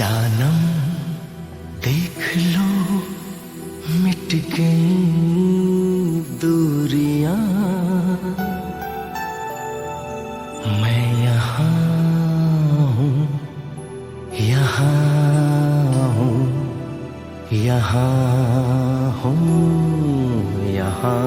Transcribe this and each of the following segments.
जानम देख लो मिट गई दूरियां, मैं यहाँ हूँ, यहाँ हूँ, यहाँ हूँ, यहाँ।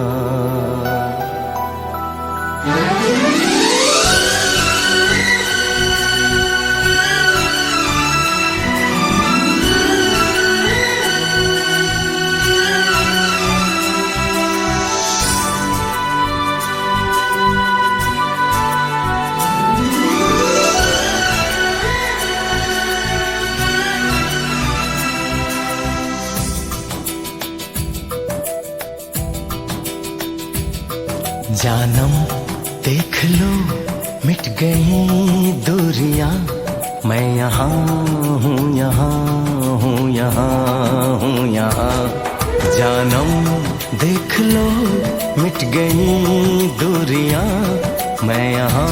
जानम देख लो मिट गई दूरियां, मैं यहाँ हूँ, यहाँ हूँ, यहाँ हूँ, यहाँ। जानम देख लो मिट गई दूरियां, मैं यहाँ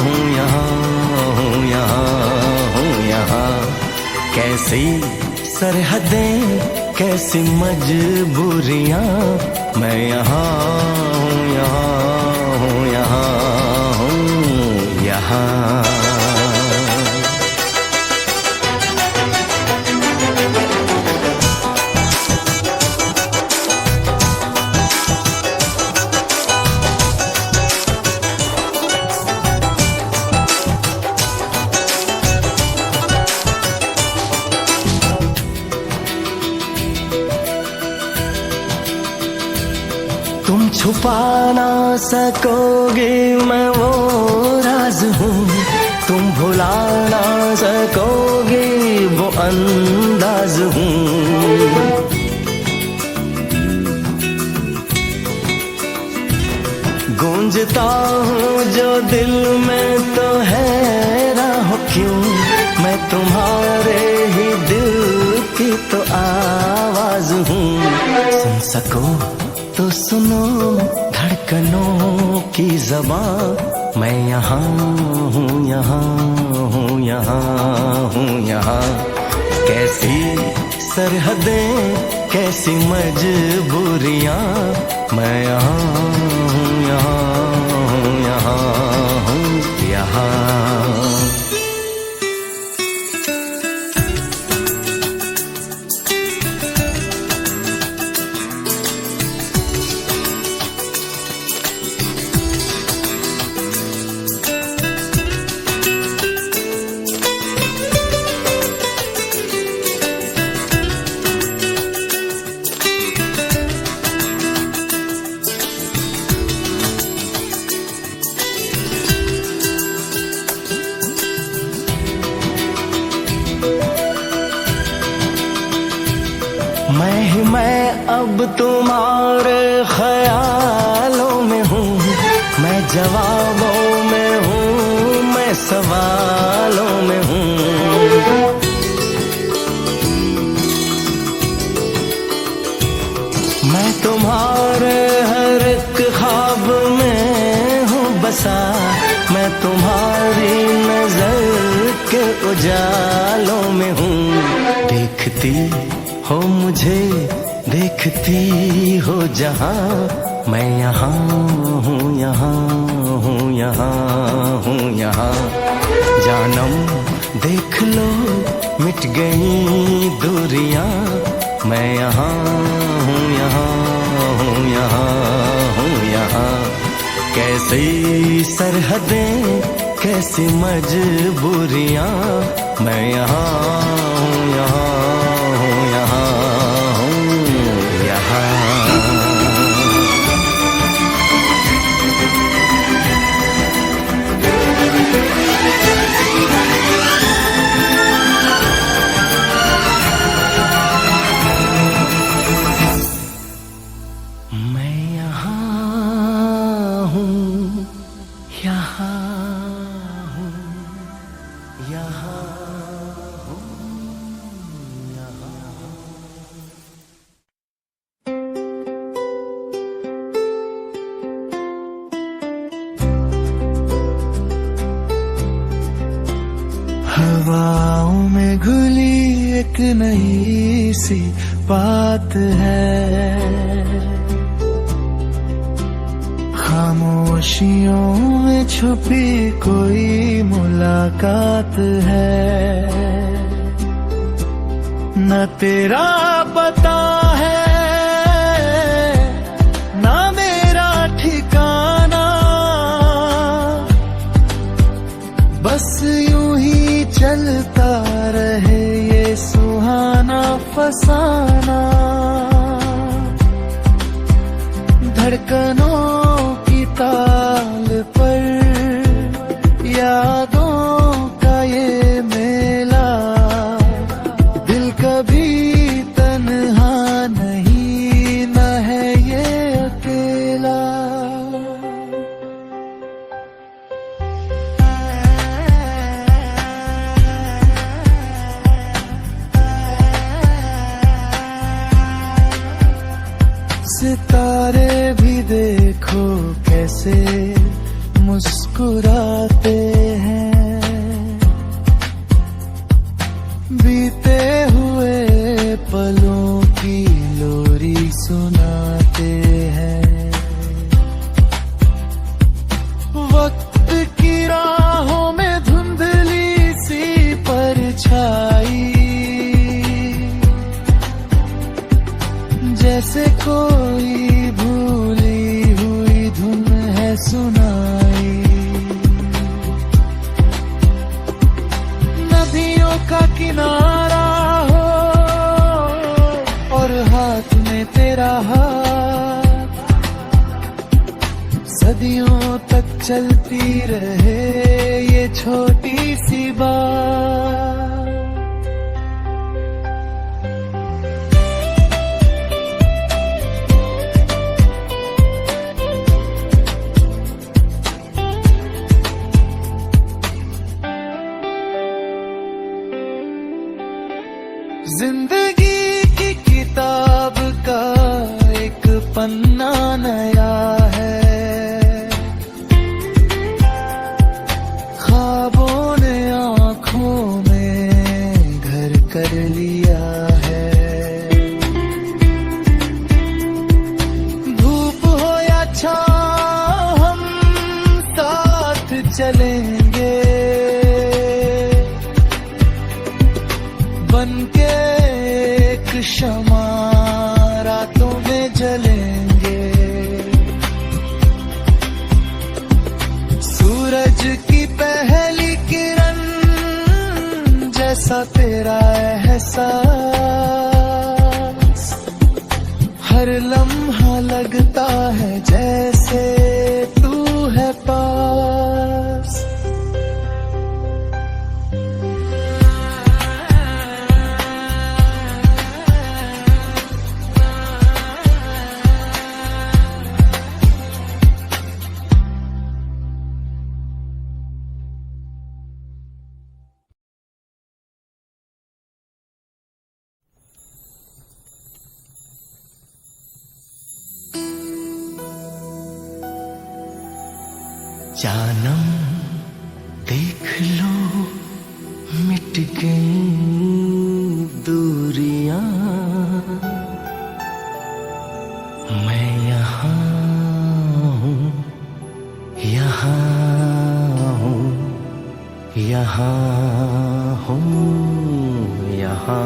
हूँ, यहाँ हूँ, यहाँ हूँ, यहाँ। कैसी सरहदें कैसी मजबूरियां, मैं यहाँ हूँ, यहाँ हूँ, यहाँ हूँ, यहाँ। तुम छुपा ना सकोगे मैं वो राज हूँ, तुम भुला ना सकोगे वो अंदाज हूँ। गूंजता हूँ जो दिल में तो हैरान हो क्यों, मैं तुम्हारे ही दिल की तो आवाज हूँ। सुन सको तो सुनो धड़कनों की ज़बां, मैं यहाँ हूँ, यहाँ हूँ, यहाँ हूँ, यहाँ। कैसी सरहदें कैसी मजबूरियां, मैं यहाँ हूँ, यहाँ हूँ, यहाँ हूँ, यहाँ। मैं अब तुम्हारे ख्यालों में हूँ, मैं जवाबों में हूँ, मैं सवालों में हूँ। मैं तुम्हारे हर एक ख्वाब में हूँ बसा, मैं तुम्हारी नजर के उजालों में हूँ। देखती हो मुझे देखती हो जहाँ, मैं यहाँ हूँ, यहाँ हूँ, यहाँ हूँ, यहाँ। जानम देख लो मिट गई दूरियां, मैं यहाँ हूँ, यहाँ हूँ, यहाँ हूँ, यहाँ। कैसी सरहदें कैसी मजबूरियां, मैं यहाँ हूँ, यहाँ हूँ, यहाँ हूँ, यहाँ। मैं यहाँ हूँ, यहाँ हूँ, यहाँ हूँ। एक नई सी बात है, खामोशियों में छुपी कोई मुलाकात है। न तेरा पता है ना मेरा ठिकाना, बस यूं ही चलता रहे ये सुहाना फसाना। धड़कनों की ताल पर यादों का ये मेला, दिल कभी तन्हा नहीं, न है ये अकेला। सितारे भी देखो कैसे मुस्कुराते हैं, बीते हुए पलों की लोरी सुनाते हैं। वक्त की राहों में धुंधली सी परछाई, जैसे कोई भूली हुई धुन है सुनाई। नदियों का किनारा हो और हाथ में तेरा हाथ, सदियों तक चलती रहे ये छोटी सी बात। जिंदगी की किताब का एक पन्ना नया है, ख्वाबों ने आँखों में घर कर लिया है। धूप हो या छाँव हम साथ चलेंगे, बनके एक शमा रातों में जलेंगे। सूरज की पहली किरण जैसा तेरा एहसास, हर लम्हा लगता है जैसे तू है पास। जानम देख लो मिट गई दूरियां, मैं यहाँ हूँ, यहाँ हूँ, यहाँ हूँ, यहाँ।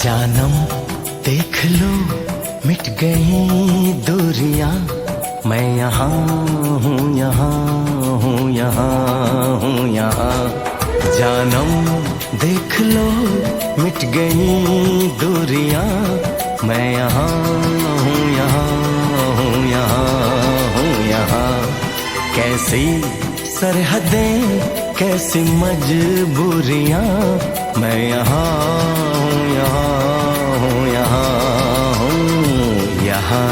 जानम देख लो मिट गई दूरियां, मैं यहाँ हूँ, यहाँ हूँ, यहाँ हूँ, यहाँ। जानम देख लो मिट गई दूरियां, मैं यहाँ हूँ, यहाँ हूँ, यहाँ हूँ, यहाँ। कैसी सरहदें कैसी मजबूरियां, मैं यहाँ हूँ, यहाँ हूँ, यहाँ हूँ, यहाँ।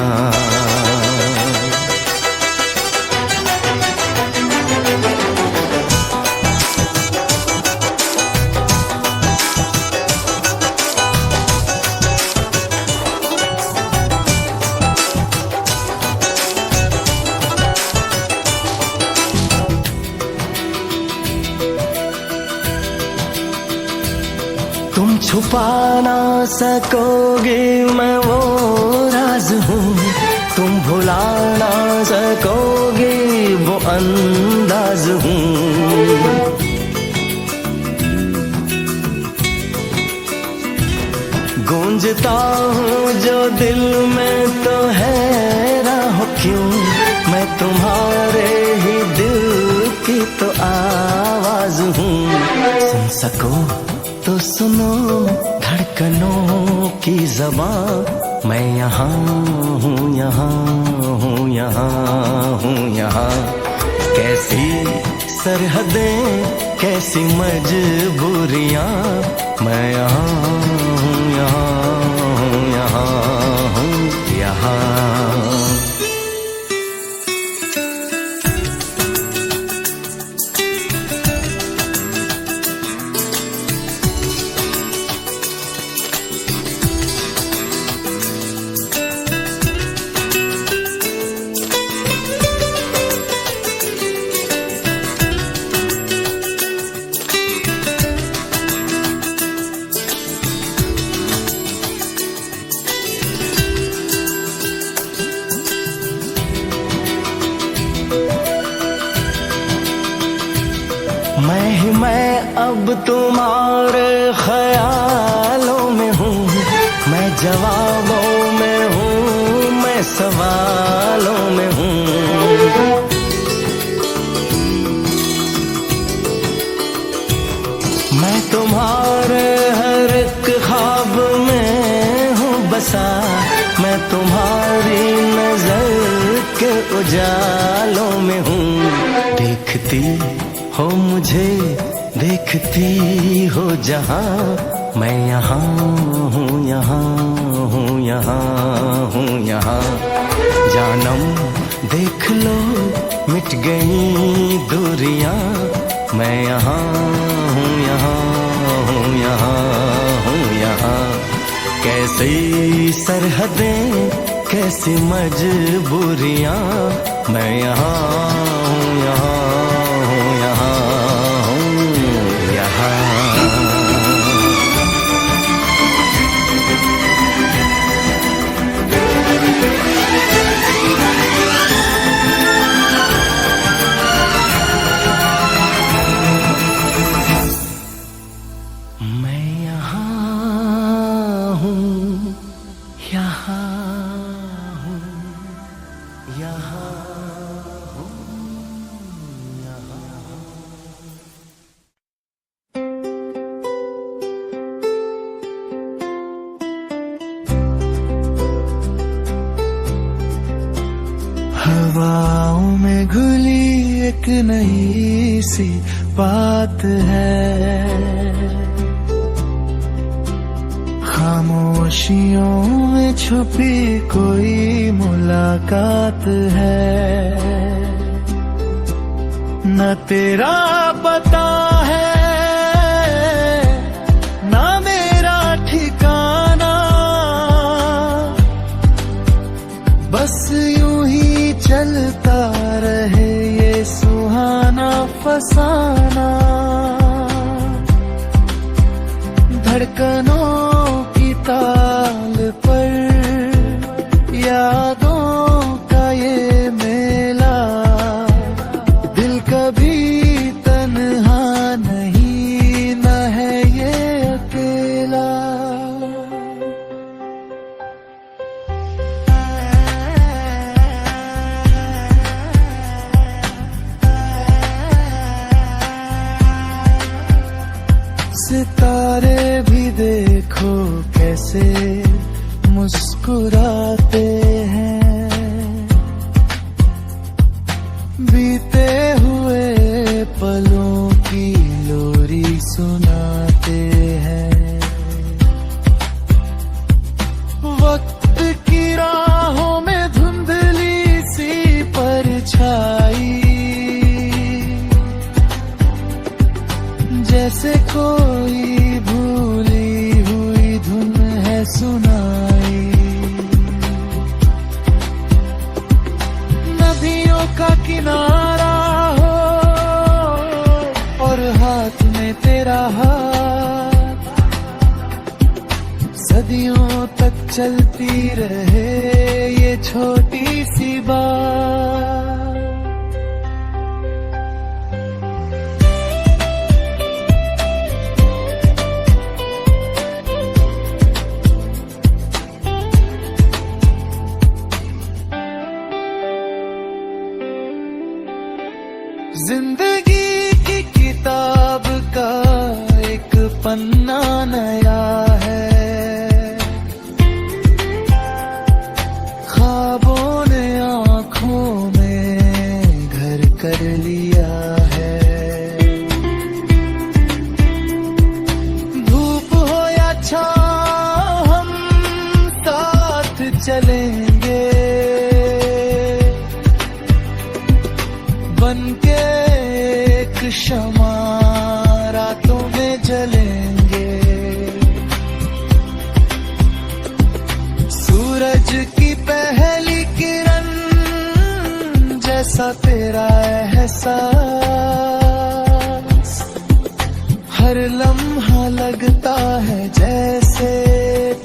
तुम छुपा ना सकोगे मैं वो राज हूँ, तुम भुला ना सकोगे वो अंदाज हूँ। गूंजता हूँ जो दिल में तो हैरान हो क्यों, मैं तुम्हारे ही दिल की तो आवाज हूँ। सुन सको तो सुनो धड़कनों की ज़बां, मैं यहाँ हूँ, यहाँ हूँ, यहाँ हूँ, यहाँ। कैसी सरहदें, कैसी मजबूरियाँ, मैं यहाँ हूँ, यहाँ हूँ, यहाँ हूँ, यहाँ। मैं अब तुम्हारे ख्यालों में हूँ, मैं जवाबों में हूँ, मैं सवालों में हूँ। मैं तुम्हारे हर एक ख्वाब में हूँ बसा, मैं तुम्हारी नजर के उजालों में हूँ। देखती हो मुझे, देखती हो जहाँ, मैं यहाँ हूँ, यहाँ हूँ, यहाँ हूँ, यहाँ। जानम देख लो मिट गई दूरियां, मैं यहाँ हूँ, यहाँ हूँ, यहाँ हूँ, यहाँ। कैसी सरहदें, कैसी मजबूरियां, मैं यहाँ हूँ, यहाँ हूँ, यहाँ हूँ, यहाँ। मैं यहाँ हूँ, यहाँ हूँ, यहाँ हूँ, यहाँ। हवाओं में घुली एक नई सी बात है, खामोशियों में छुपी कोई मुलाकात है। न तेरा पता है ना मेरा ठिकाना, बस यूं ही चलता रहे ये सुहाना फसाना। धड़कनों की ताल पर यादों का ये मेला, दिल कभी तन्हा नहीं, न है ये अकेला। सितारे भी देखो कैसे का किनारा हो और हाथ में तेरा हाथ, सदियों तक चलती रहे ये छोटी सी बात। जिंदगी की किताब का एक पन्ना नया है, ख्वाबों ने आँखों में घर कर लिया है। धूप हो या छाँव हम साथ चलेंगे, बनके एक शमा रातों में जलेंगे। सूरज की पहली किरण जैसा तेरा एहसास, हर लम्हा लगता है जैसे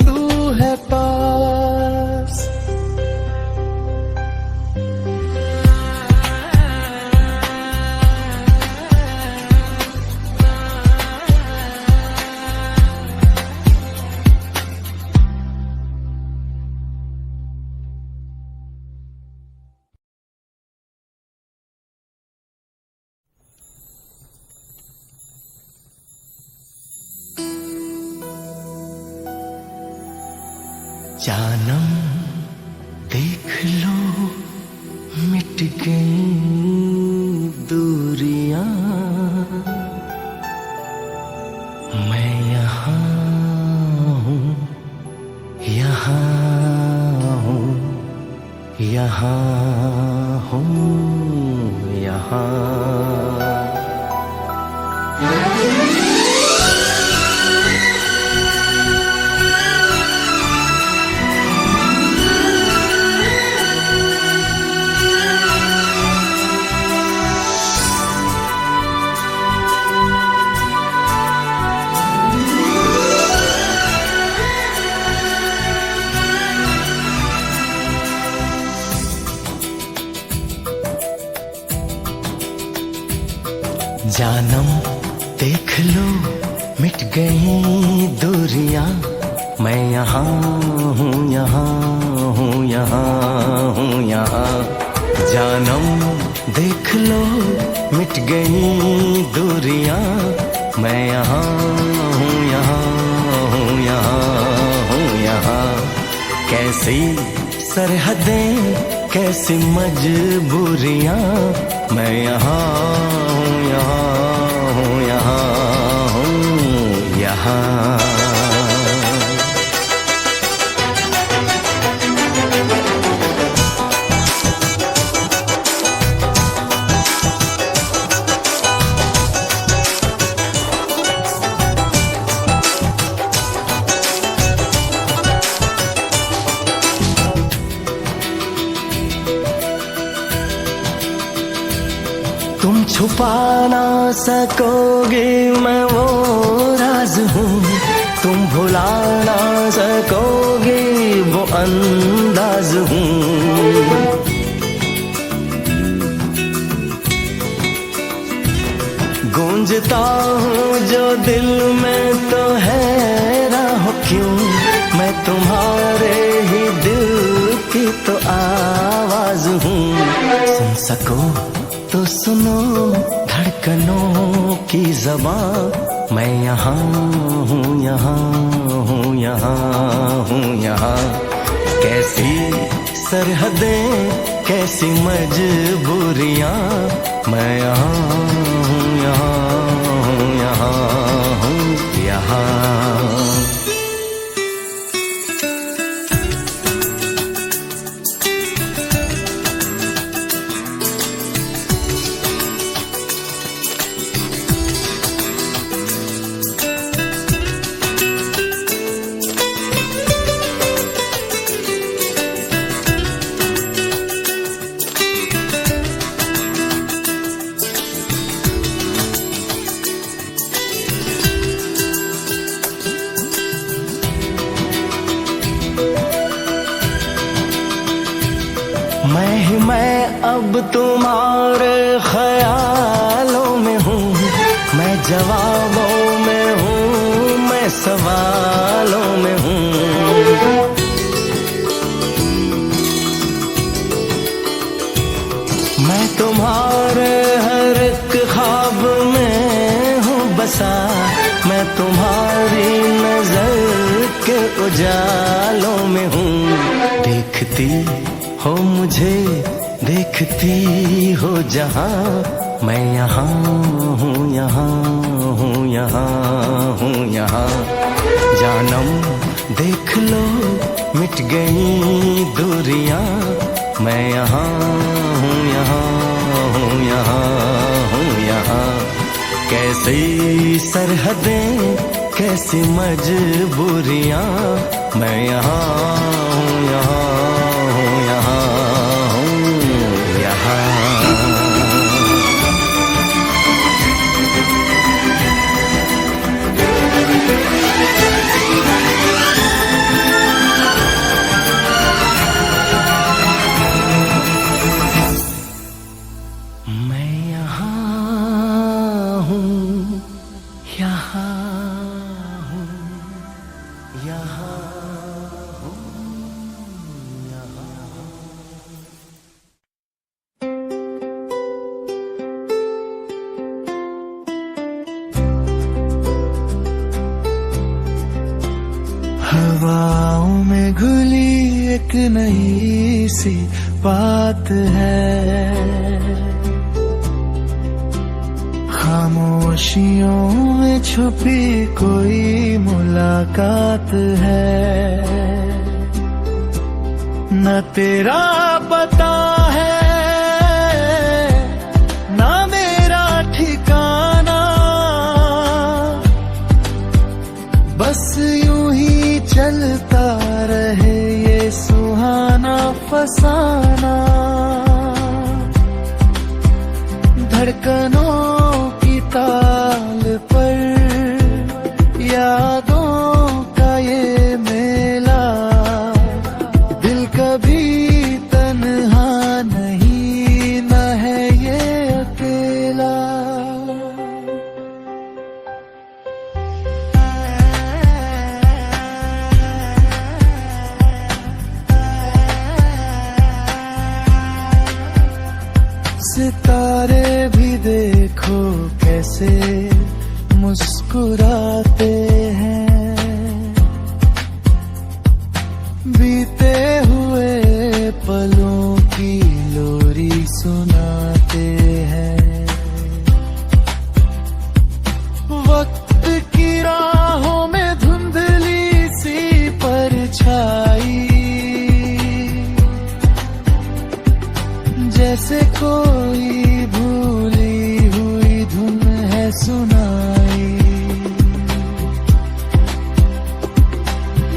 तू है पास। जानम देख लो मिट गई दूरियां, मैं यहाँ हूँ, यहाँ हूँ, यहाँ हूँ, यहाँ। जानम देख लो मिट गई दूरियां, मैं यहाँ हूँ, यहाँ हूँ, यहाँ हूँ, यहाँ। जानम देख लो मिट गई दूरियां, मैं यहाँ हूँ, यहाँ हूँ, यहाँ हूँ, यहाँ। कैसी सरहदें कैसी मजबूरियां, मैं यहाँ हूँ, यहाँ हूँ, यहाँ हूँ, यहाँ। तुम छुपा ना सकोगे मैं वो राज हूँ, तुम भुला ना सकोगे वो अंदाज हूँ। गूंजता हूँ जो दिल में तो हैरान हो क्यों, मैं तुम्हारे ही दिल की तो आवाज हूँ। सुन सको तो सुनो धड़कनों की ज़बां, मैं यहाँ हूँ, यहाँ हूँ, यहाँ हूँ, यहाँ। कैसी सरहदें कैसी मजबूरियाँ, मैं यहाँ हूँ, यहाँ हूँ, यहाँ हूँ, यहाँ। मैं अब तुम्हारे ख्यालों में हूँ, मैं जवाबों में हूँ, मैं सवालों में हूँ। मैं तुम्हारे हर एक ख्वाब में हूँ बसा, मैं तुम्हारी नजर के उजालों में हूँ। देखती हो मुझे, देखती हो जहाँ, मैं यहाँ हूँ, यहाँ हूँ, यहाँ हूँ, यहाँ। जानम देख लो मिट गई दूरियां, मैं यहाँ हूँ, यहाँ हूँ, यहाँ हूँ, यहाँ। कैसी सरहदें, कैसी मजबूरियां, मैं यहाँ हूँ, यहाँ हूँ, यहाँ हूँ, यहाँ। मैं यहाँ हूँ, यहाँ हूँ, यहाँ हूँ, यहाँ। हवाओं में घुली एक नई सी बात है, खामोशियों में छुपी कोई मुलाकात है। न तेरा पता है, न मेरा ठिकाना, बस यूं ही चलता रहे ये सुहाना फसाना। धड़कनों की ताल पर यादों का ये मेला, दिल कभी तन्हा नहीं, न है ये अकेला। सितारे भी देखो कैसे मुस्कुराते हैं, बीते हुए पलों की लोरी सुनाते हैं। वक्त की राहों में धुंधली सी परछाई, जैसे कोई भूली हुई धुन है सुनाई।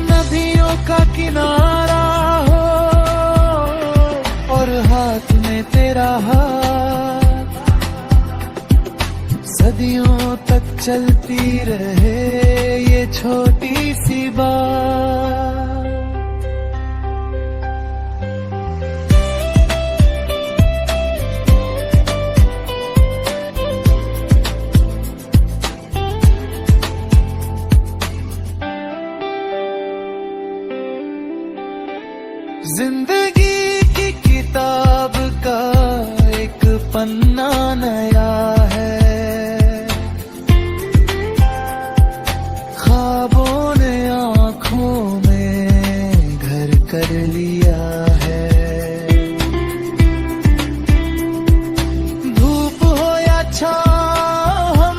नदियों का किनारा हो और हाथ में तेरा हाथ, सदियों तक चलती रहे ये छोटी सी बात। जिंदगी की किताब का एक पन्ना नया है, ख्वाबों ने आँखों में घर कर लिया है। धूप हो या छाँव हम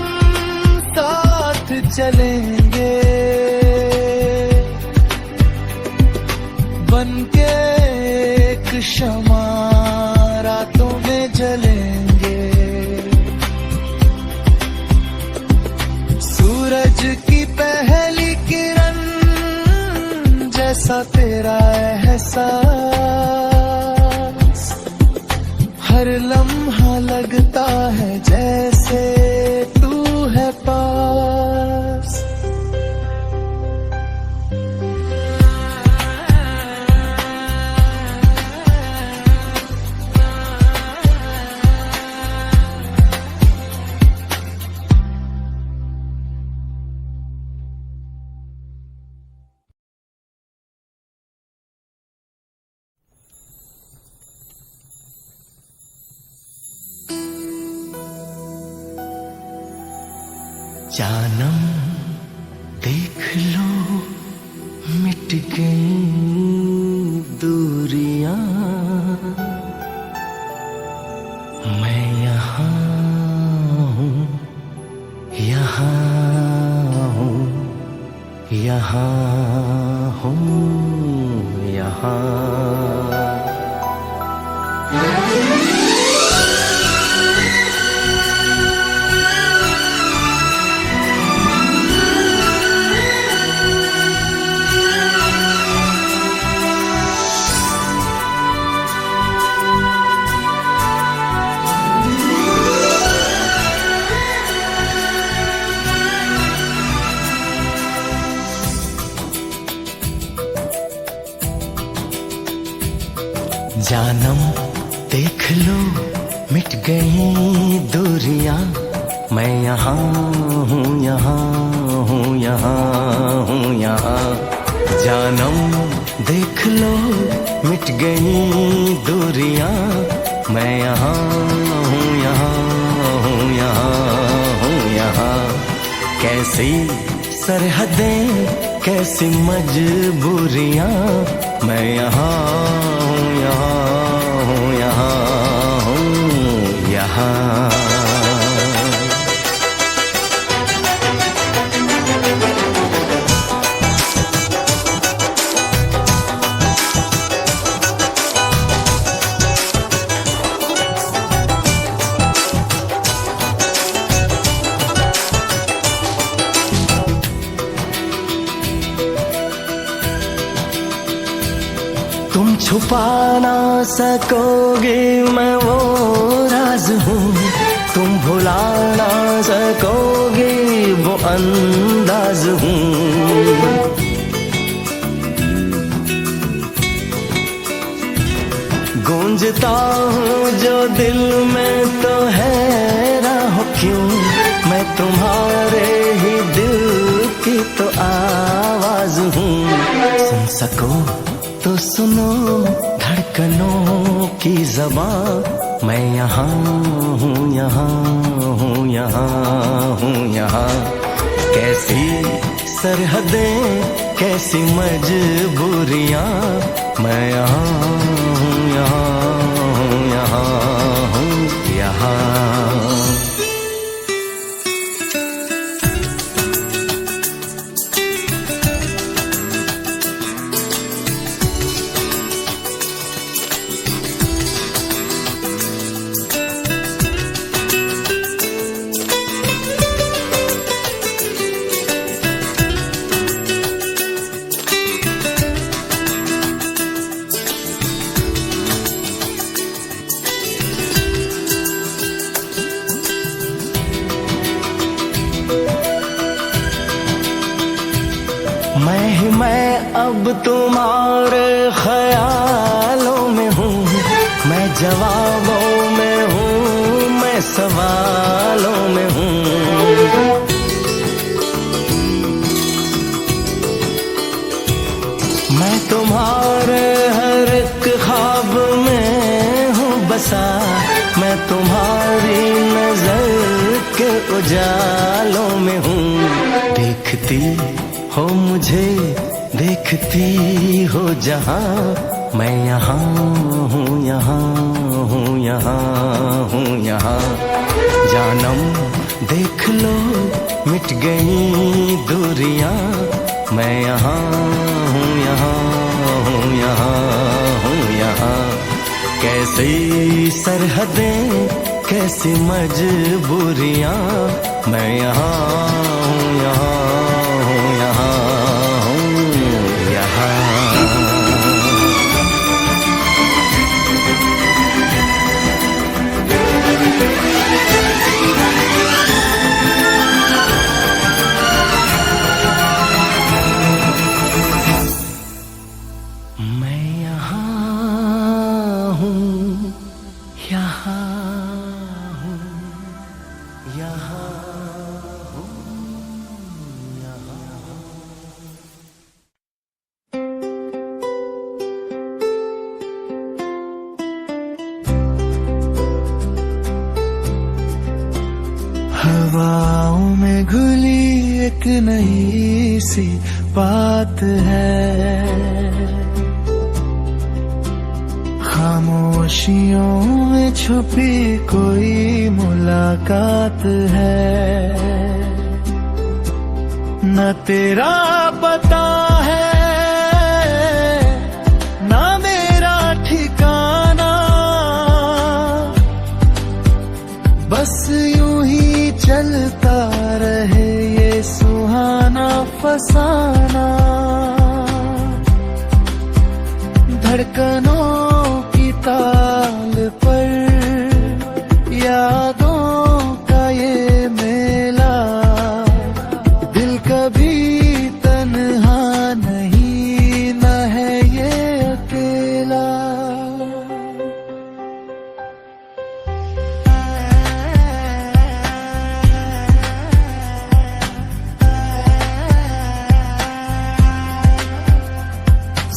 साथ चलेंगे, बनके एक शमा रातों में जलेंगे। सूरज की पहली किरण जैसा तेरा एहसास, हर लम्हा लगता है जैसे तू है पास। जानम देख लो मिट गई दूरियां, मैं यहाँ हूँ, यहाँ हूँ, यहाँ हूँ, यहाँ। जानम देख लो मिट गई दूरियां, मैं यहाँ हूँ, यहाँ हूँ, यहाँ हूँ, यहाँ। जानम देख लो मिट गई दूरियां, मैं यहाँ हूँ, यहाँ हूँ, यहाँ हूँ, यहाँ। कैसी सरहदें कैसी मजबूरियां, मैं यहाँ हूँ, यहाँ हूँ, यहाँ हूँ, यहाँ। तुम छुपा ना सकोगे मैं वो राज हूँ, तुम भुला ना सकोगे वो अंदाज हूँ। गूंजता हूँ जो दिल में तो हैरान हो क्यों, मैं तुम्हारे ही दिल की तो आवाज हूँ। सुन सको तो सुनो धड़कनों की ज़बां, मैं यहाँ हूँ, यहाँ हूँ, यहाँ हूँ, यहाँ। कैसी सरहदें कैसी मजबूरियां, मैं यहाँ हूँ, यहाँ हूँ, यहाँ हूँ, यहाँ। मैं अब तुम्हारे ख्यालों में हूँ, मैं जवाबों में हूँ, मैं सवालों में हूँ। मैं तुम्हारे हर एक ख्वाब में हूँ बसा, मैं तुम्हारी नजर के उजालों में हूँ। देखती हो मुझे देखती हो जहाँ, मैं यहाँ हूँ, यहाँ हूँ, यहाँ हूँ, यहाँ। जानम देख लो मिट गई दूरियां, मैं यहाँ हूँ, यहाँ हूँ, यहाँ हूँ, यहाँ। कैसी सरहदें कैसी मजबूरियां, मैं यहाँ हूँ, यहाँ हूँ, यहाँ हूँ, यहाँ। मैं यहाँ हूँ, यहाँ हूँ, यहाँ हूँ, यहाँ। हवाओं में घुली एक नई सी बात है, खामोशियों में छुपी कोई मुलाकात है। न तेरा पता है ना मेरा ठिकाना, बस यूं ही चलता रहे ये सुहाना फसाना। धड़कनों की ताल पर यादों का ये मेला, दिल कभी तन्हा नहीं न है ये अकेला।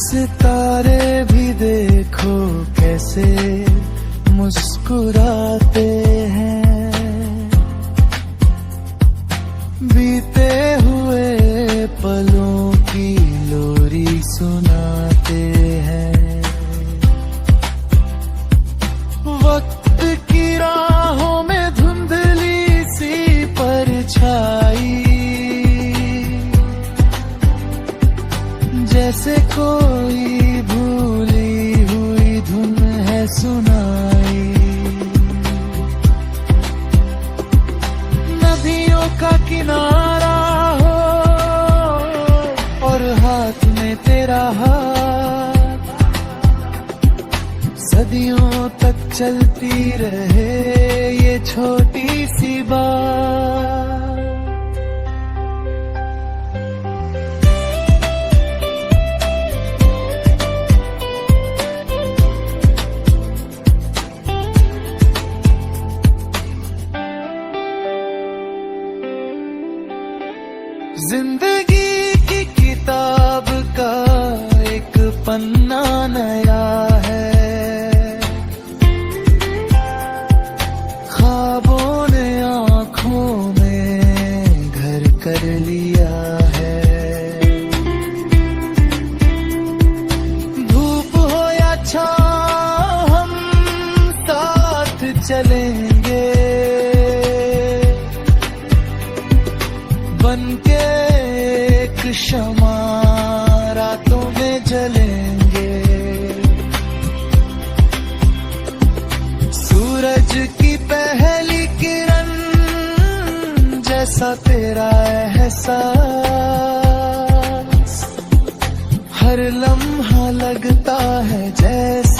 सितारे भी देखो कैसे मुस्कुराते हैं, बीते हुए पलों की लोरी सुनाते हैं। वक्त की राहों में धुंधली सी परछाई, जैसे कोई भूली हुई धुन है सुनाई। नदियों का किनारा हो और हाथ में तेरा हाथ, सदियों तक चलती रहे ये छोटी सी बात। जिंदगी की किताब का एक पन्ना नया है, ख्वाबों ने आँखों में घर कर लिया है। धूप हो या छाँव हम साथ चलेंगे, बनके एक शमा रातों में जलेंगे। सूरज की पहली किरण जैसा तेरा एहसास, हर लम्हा लगता है जैसे